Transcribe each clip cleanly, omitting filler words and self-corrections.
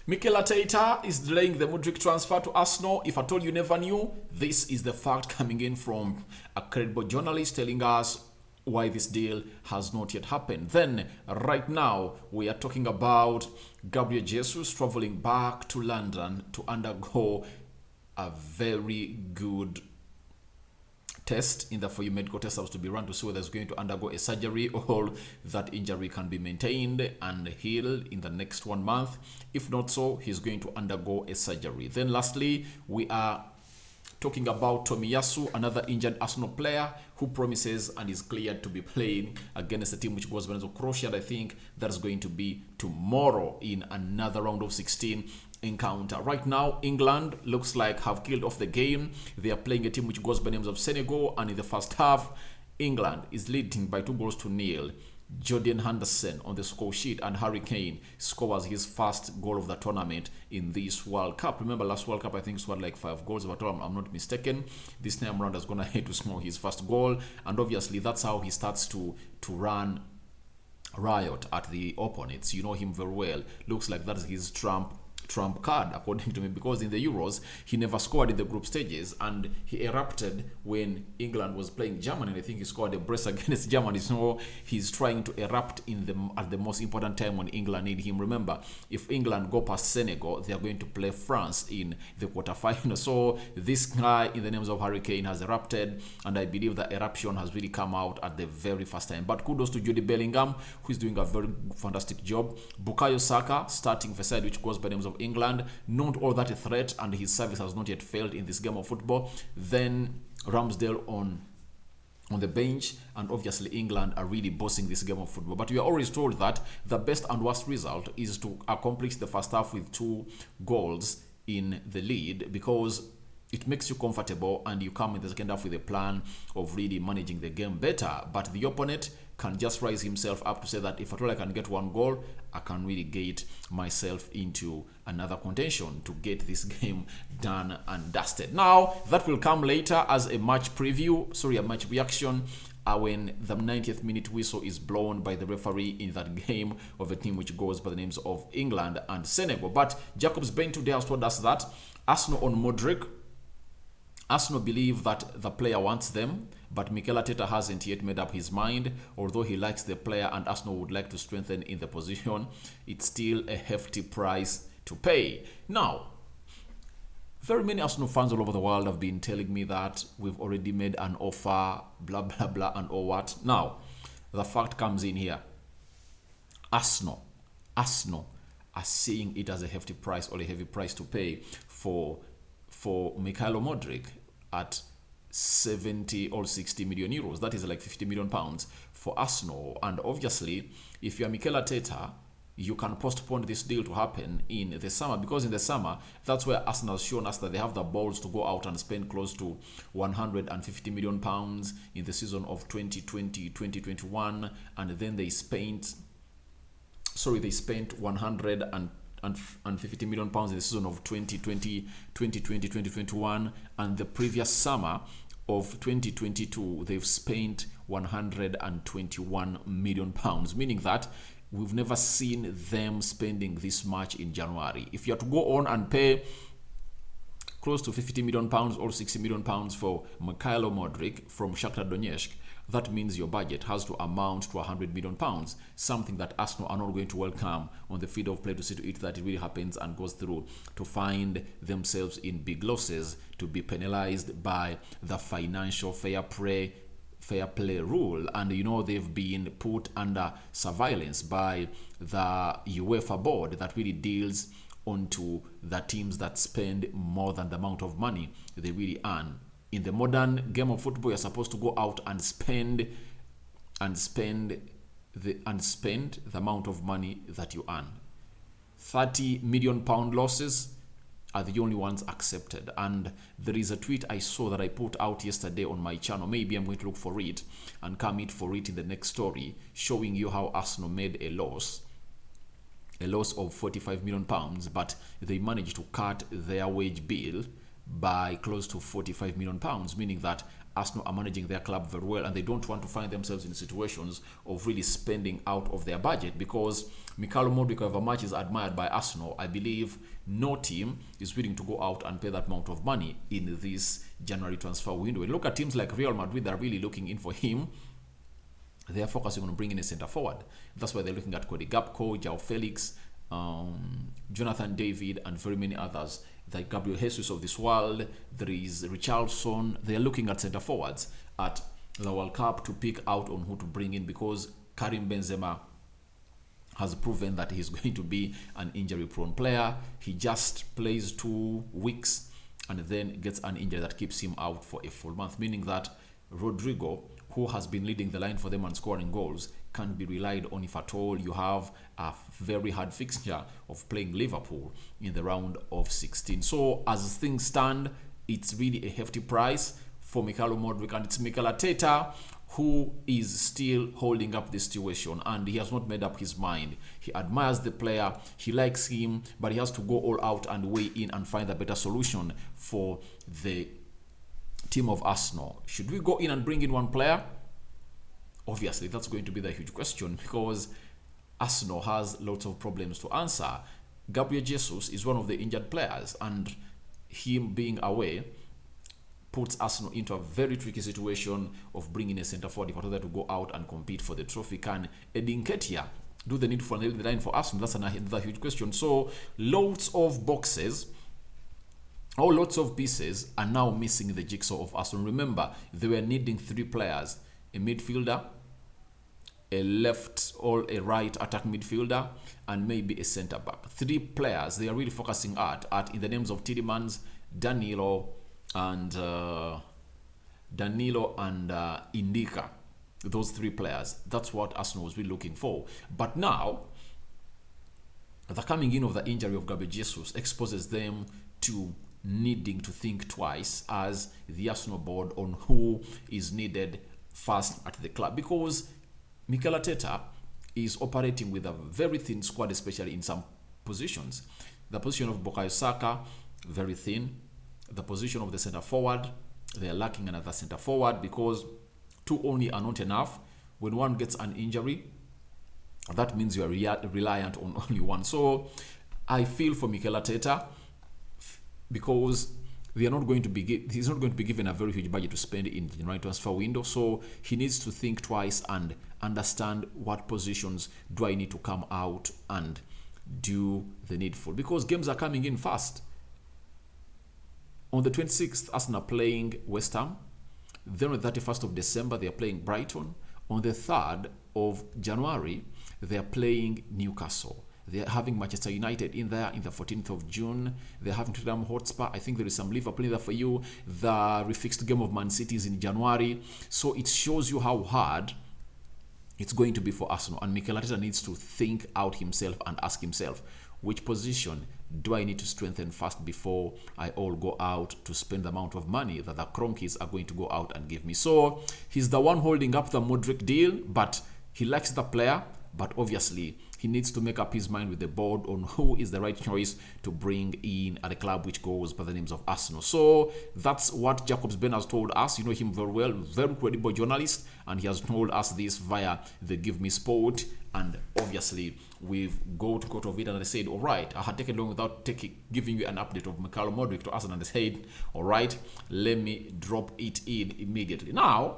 Mikel Arteta is delaying the Mudryk transfer to Arsenal. If at all you never knew, this is the fact coming in from a credible journalist telling us why this deal has not yet happened. Then, right now, we are talking about Gabriel Jesus traveling back to London to undergo a very good test in the for your medical test has to be run to see whether it's going to undergo a surgery or that injury can be maintained and healed in the next 1 month. If not so, he's going to undergo a surgery. Then lastly, we are talking about Tomiyasu, another injured Arsenal player who promises and is cleared to be playing against a team which goes by the name of Croatia. And I think that's going to be tomorrow in another round of 16 encounter. Right now, England looks like have killed off the game. They are playing a team which goes by names of Senegal, and in the first half, England is leading by 2-0. Jordan Henderson on the score sheet, and Harry Kane scores his first goal of the tournament in this World Cup. Remember, last World Cup, I think scored like 5 goals, but I'm not mistaken. This time around, is going to score his first goal, and obviously that's how he starts to run riot at the opponents. You know him very well. Looks like that's his trump card, according to me, because in the Euros he never scored in the group stages, and he erupted when England was playing Germany. I think he scored a brace against Germany, so he's trying to erupt at the most important time when England need him. Remember, if England go past Senegal, they are going to play France in the quarterfinal. So this guy in the names of Harry Kane has erupted, and I believe the eruption has really come out at the very first time. But kudos to Jude Bellingham, who is doing a very fantastic job. Bukayo Saka starting for side which goes by names of England, not all that a threat, and his service has not yet failed in this game of football. Then Ramsdale on the bench, and obviously England are really bossing this game of football. But we are always told that the best and worst result is to accomplish the first half with 2 goals in the lead, because it makes you comfortable and you come in the second half with a plan of really managing the game better. But the opponent can just rise himself up to say that if at all I can get 1 goal, I can really get myself into another contention to get this game done and dusted. Now, that will come later as a match preview, a match reaction, when the 90th minute whistle is blown by the referee in that game of a team which goes by the names of England and Senegal. But Jacob's Bain today has told us that Arsenal on Mudryk, Arsenal believe that the player wants them, but Mikel Arteta hasn't yet made up his mind. Although he likes the player and Arsenal would like to strengthen in the position, it's still a hefty price to pay. Now, very many Arsenal fans all over the world have been telling me that we've already made an offer, blah, blah, blah, and all what. Now, the fact comes in here. Arsenal are seeing it as a hefty price or a heavy price to pay for Mikhailo Mudryk at 70 or 60 million euros. That is like 50 million pounds for Arsenal. And obviously, if you are Mikel Arteta, you can postpone this deal to happen in the summer, because in the summer, that's where Arsenal has shown us that they have the balls to go out and spend close to 150 million pounds in the season of 2020-2021, and then they spent 150 million pounds in the season of 2020-2021, and the previous summer of 2022 they've spent 121 million pounds, meaning that we've never seen them spending this much in January. If you have to go on and pay close to 50 million pounds or 60 million pounds for Mikhailo Mudryk from Shakhtar Donetsk, that means your budget has to amount to 100 million pounds, something that Arsenal are not going to welcome on the field of play, to see to it that it really happens and goes through, to find themselves in big losses, to be penalized by the financial fair play rule. And they've been put under surveillance by the UEFA board that really deals onto the teams that spend more than the amount of money they really earn. In the modern game of football, you're supposed to go out and spend the amount of money that you earn. 30 million pound losses are the only ones accepted. And there is a tweet I saw that I put out yesterday on my channel. Maybe I'm going to look for it and come for it in the next story, showing you how Arsenal made a loss of 45 million pounds, but they managed to cut their wage bill by close to 45 million pounds, meaning that Arsenal are managing their club very well, and they don't want to find themselves in situations of really spending out of their budget, because Mykhailo Mudryk, however much is admired by Arsenal, I believe no team is willing to go out and pay that amount of money in this January transfer window. When you look at teams like Real Madrid that are really looking in for him, they are focusing on bringing a centre forward. That's why they're looking at Cody Gakpo, João Felix, Jonathan David, and very many others, like Gabriel Jesus of this world. There is Richarlison. They are looking at centre forwards at the World Cup to pick out on who to bring in, because Karim Benzema has proven that he's going to be an injury-prone player. He just plays 2 weeks and then gets an injury that keeps him out for a full month, meaning that Rodrigo, who has been leading the line for them and scoring goals, can't be relied on if at all you have a very hard fixture of playing Liverpool in the round of 16. So as things stand, it's really a hefty price for Mykhailo Mudryk, and it's Mikel Arteta who is still holding up the situation, and he has not made up his mind. He admires the player, he likes him, but he has to go all out and weigh in and find a better solution for the team of Arsenal. Should we go in and bring in one player? Obviously, that's going to be the huge question, because Arsenal has lots of problems to answer. Gabriel Jesus is one of the injured players, and him being away puts Arsenal into a very tricky situation of bringing a centre forward if order to go out and compete for the trophy. Can Edin Nketiah do the needful and nail the line for Arsenal? That's another huge question. So lots of boxes, or lots of pieces are now missing the jigsaw of Arsenal. Remember, they were needing 3 players: a midfielder, a left or a right attack midfielder, and maybe a centre back. 3 players they are really focusing at in the names of Tielemans, Danilo, and Indika. Those 3 players. That's what Arsenal was really looking for. But now, the coming in of the injury of Gabriel Jesus exposes them to needing to think twice as the Arsenal board on who is needed first at the club, because Mikel Arteta is operating with a very thin squad, especially in some positions. The position of Bukayo Saka, very thin. The position of the centre forward, they are lacking another centre forward, because 2 only are not enough. When one gets an injury, that means you are reliant on only one. So I feel for Mikel Arteta, because he's not going to be given a very huge budget to spend in the January transfer window. So he needs to think twice and understand what positions do I need to come out and do the needful, because games are coming in fast. On the 26th, Arsenal are playing West Ham. Then on the 31st of December, they are playing Brighton. On the 3rd of January, they are playing Newcastle. They are having Manchester United in there in the 14th of June. They're having Tottenham Hotspur. I think there is some Liverpool in there for you. The refixed game of Man City is in January. So it shows you how hard it's going to be for Arsenal. And Mikel Arteta needs to think out himself and ask himself, which position do I need to strengthen first before I all go out to spend the amount of money that the Cronkies are going to go out and give me? So he's the one holding up the Mudryk deal, but he likes the player. But obviously, he needs to make up his mind with the board on who is the right choice to bring in at a club which goes by the names of Arsenal. So that's what Jacobs Ben has told us. You know him very well, very credible journalist, and he has told us this via the Give Me Sport. And obviously, we've got to of it, and I said, all right, I had taken long without giving you an update of Mykhailo Mudryk to Arsenal, and I said, all right, let me drop it in immediately. Now,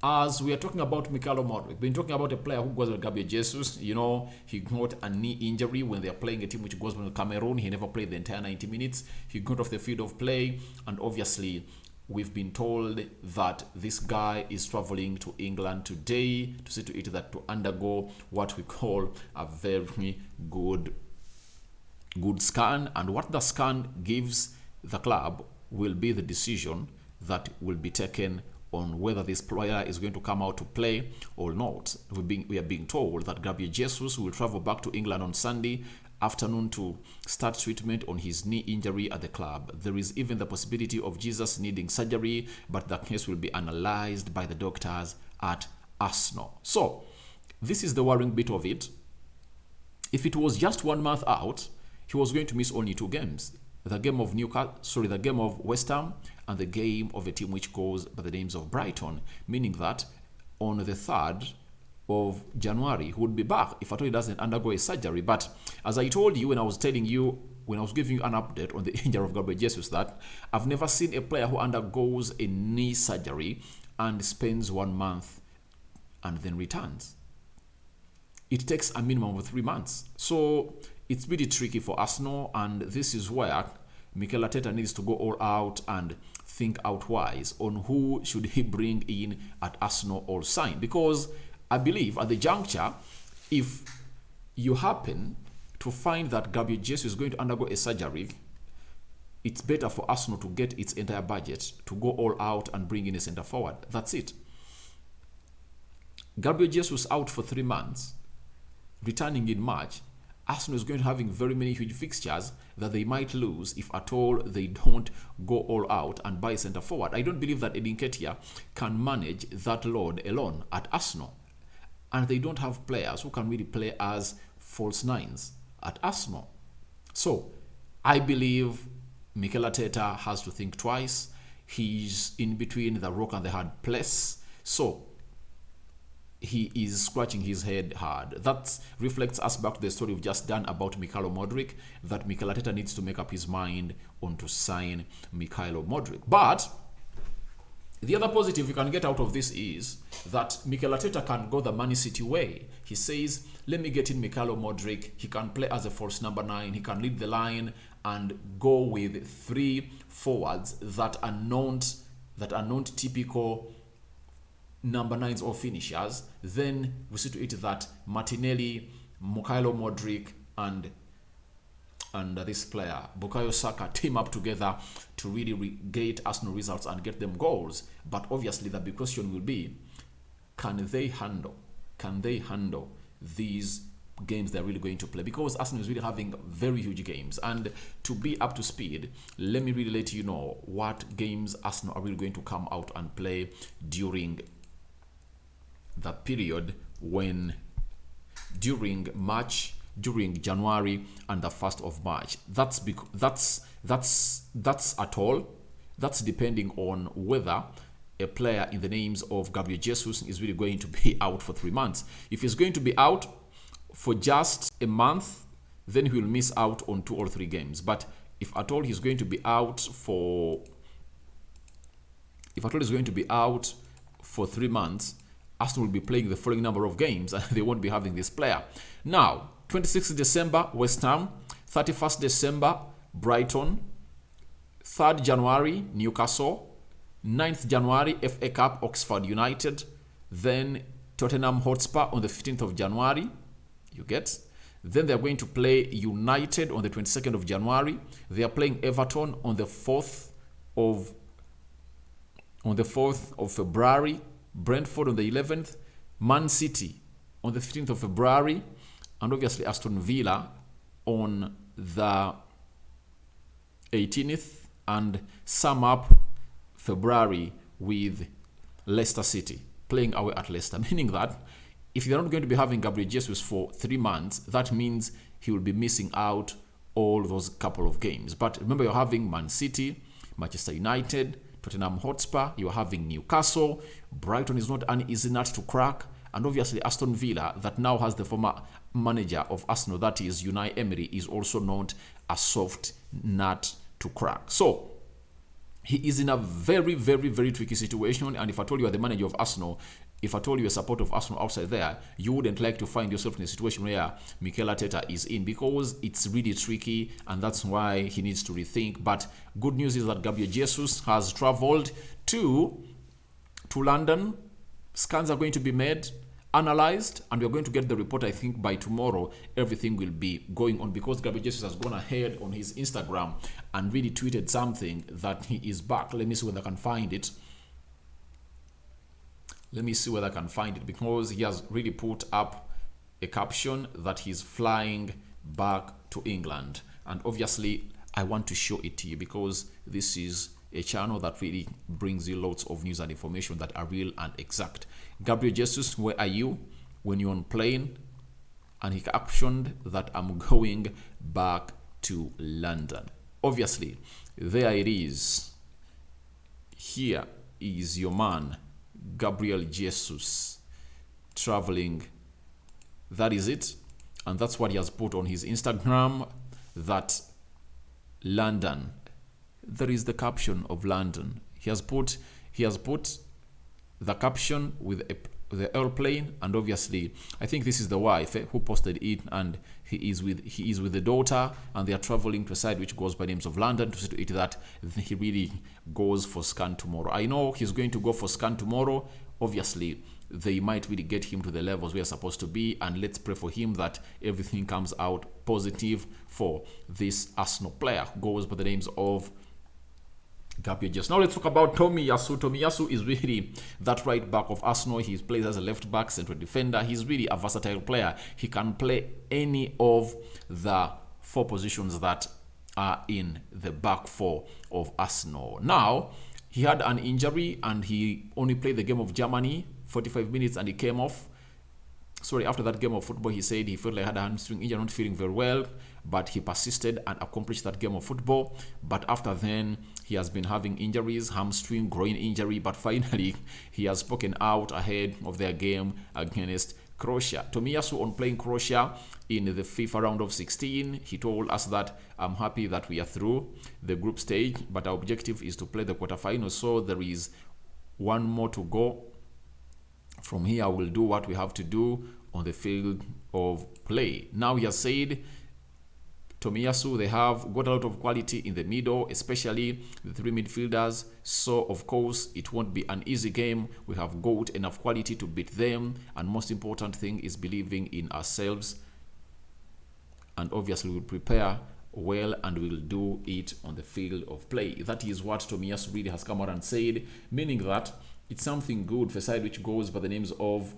as we are talking about Mykhailo Mudryk, we've been talking about a player who goes with Gabriel Jesus. You know, he got a knee injury when they are playing a team which goes with Cameroon. He never played the entire 90 minutes. He got off the field of play, and obviously, we've been told that this guy is traveling to England today to see to it that to undergo what we call a very good scan. And what the scan gives the club will be the decision that will be taken on whether this player is going to come out to play or not. We are being told that Gabriel Jesus will travel back to England on Sunday afternoon to start treatment on his knee injury at the club. There is even the possibility of Jesus needing surgery, but the case will be analyzed by the doctors at Arsenal. So, this is the worrying bit of it. If it was just 1 month out, he was going to miss only 2 games. the game of the game of West Ham, and the game of a team which goes by the names of Brighton, meaning that on the 3rd of January, he would be back if at all he doesn't undergo a surgery. But as I told you when I was giving you an update on the injury of Gabriel Jesus, that I've never seen a player who undergoes a knee surgery and spends 1 month and then returns. It takes a minimum of 3 months. So it's really tricky for Arsenal, and this is where Mikel Arteta needs to go all out and think outwise on who should he bring in at Arsenal or sign. Because I believe at the juncture, if you happen to find that Gabriel Jesus is going to undergo a surgery, it's better for Arsenal to get its entire budget to go all out and bring in a centre forward. That's it. Gabriel Jesus out for 3 months, returning in March. Arsenal is going to having very many huge fixtures that they might lose if at all they don't go all out and buy centre forward. I don't believe that Edin Ketia can manage that load alone at Arsenal. And they don't have players who can really play as false nines at Arsenal. So I believe Mikel Arteta has to think twice. He's in between the rock and the hard place. So he is scratching his head hard. That reflects us back to the story we've just done about Mykhailo Mudryk, that Mikel Arteta needs to make up his mind on to sign Mykhailo Mudryk. But the other positive you can get out of this is that Mikel Arteta can go the Man City way. He says, let me get in Mykhailo Mudryk. He can play as a false number 9. He can lead the line and go with 3 forwards that are not typical number 9s or finishers. Then we see to it that Martinelli, Mykhailo Mudryk, and this player, Bukayo Saka, team up together to really get Arsenal results and get them goals. But obviously the big question will be, can they handle these games they're really going to play? Because Arsenal is really having very huge games. And to be up to speed, let me really let you know what games Arsenal are really going to come out and play during that period during January and the 1st of March. That's depending on whether a player in the names of Gabriel Jesus is really going to be out for 3 months. If he's going to be out for just a month, then he will miss out on 2 or 3 games. But if at all he's going to be out for 3 months, Arsenal will be playing the following number of games and they won't be having this player. Now, 26th December, West Ham. 31st December, Brighton. 3rd January, Newcastle. 9th January, FA Cup, Oxford United. Then Tottenham Hotspur on the 15th of January. You get? Then they're going to play United on the 22nd of January. They are playing Everton on the 4th of February. Brentford on the 11th. Man City on the 15th of February. And obviously Aston Villa on the 18th. And sum up February with Leicester City, playing away at Leicester. Meaning that if you're not going to be having Gabriel Jesus for 3 months, that means he will be missing out all those couple of games. But remember, you're having Man City, Manchester United, Tottenham Hotspur, you're having Newcastle, Brighton is not an easy nut to crack, and obviously Aston Villa, that now has the former manager of Arsenal, that is Unai Emery, is also not a soft nut to crack. So he is in a very, very, very tricky situation. And if I told you are the manager of Arsenal, if I told you a support of Arsenal outside there, you wouldn't like to find yourself in a situation where Mikel Arteta is in, because it's really tricky, and that's why he needs to rethink. But good news is that Gabriel Jesus has traveled to London. Scans are going to be made, analyzed, and we're going to get the report. I think by tomorrow everything will be going on, because Gabriel Jesus has gone ahead on his Instagram and really tweeted something that he is back. Let me see whether I can find it. Because he has really put up a caption that he's flying back to England. And obviously, I want to show it to you, because this is a channel that really brings you lots of news and information that are real and exact. Gabriel Jesus, where are you when you're on plane? And he captioned that I'm going back to London. obviously, there it is. Here is your man, Gabriel Jesus, traveling. That is it. And that's what he has put on his Instagram, that London. There is the caption of London. He has put the caption with the airplane, and obviously I think this is the wife who posted it, and he is with the daughter, and they are traveling to a side which goes by names of London to see to it that he really goes for scan tomorrow. I know he's going to go for scan tomorrow. Obviously they might really get him to the levels we are supposed to be, and let's pray for him that everything comes out positive for this Arsenal player who goes by the names of Gabriel Jesus. Now let's talk about Tomiyasu. Tomiyasu is really that right back of Arsenal. He plays as a left back, central defender. He's really a versatile player. He can play any of the 4 positions that are in the back 4 of Arsenal. Now, he had an injury and he only played the game of Germany, 45 minutes, and he came off. Sorry, after that game of football, he said he felt like he had a hamstring injury, not feeling very well, but he persisted and accomplished that game of football. But after then, he has been having injuries, hamstring, groin injury, but finally, he has spoken out ahead of their game against Croatia. Tomiyasu, on playing Croatia in the FIFA round of 16, he told us that I'm happy that we are through the group stage, but our objective is to play the quarterfinals, so there is one more to go. From here, we'll do what we have to do on the field of play. Now, he has said, Tomiyasu, they have got a lot of quality in the middle, especially the 3 midfielders. So, of course, it won't be an easy game. We have got enough quality to beat them. And most important thing is believing in ourselves. And obviously, we'll prepare well and we'll do it on the field of play. That is what Tomiyasu really has come out and said, meaning that it's something good for a side which goes by the names of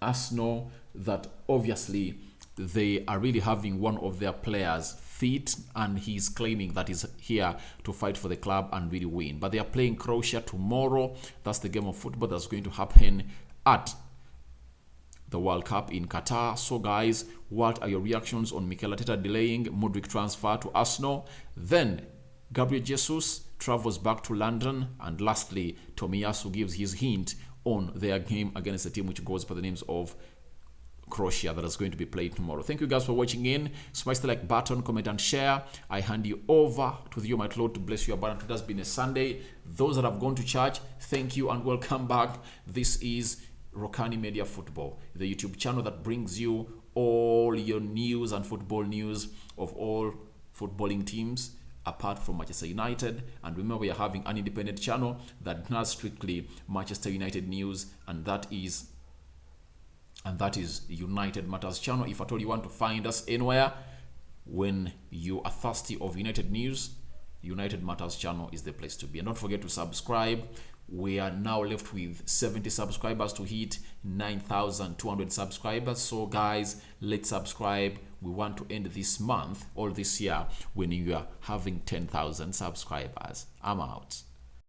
Arsenal, that obviously they are really having one of their players fit, and he's claiming that he's here to fight for the club and really win. But they are playing Croatia tomorrow. That's the game of football that's going to happen at the World Cup in Qatar. So guys, what are your reactions on Mikel Arteta delaying Mudryk transfer to Arsenal? Then Gabriel Jesus travels back to London, and lastly, Tomiyasu gives his hint on their game against a team which goes by the names of Croatia that is going to be played tomorrow. Thank you guys for watching in. Smash the like button, comment and share. I hand you over to the Almighty Lord to bless you abundantly. It has been a Sunday. Those that have gone to church, thank you and welcome back. This is Rokani Media Football, the YouTube channel that brings you all your news and football news of all footballing teams apart from Manchester United. And remember, we are having an independent channel that does strictly Manchester United news, and that is United Matters channel. If at all you want to find us anywhere when you are thirsty of United news, United Matters channel is the place to be. And don't forget to subscribe. We are now left with 70 subscribers to hit 9,200 subscribers. So guys, let's subscribe. We want to end this month or this year when you are having 10,000 subscribers. I'm out.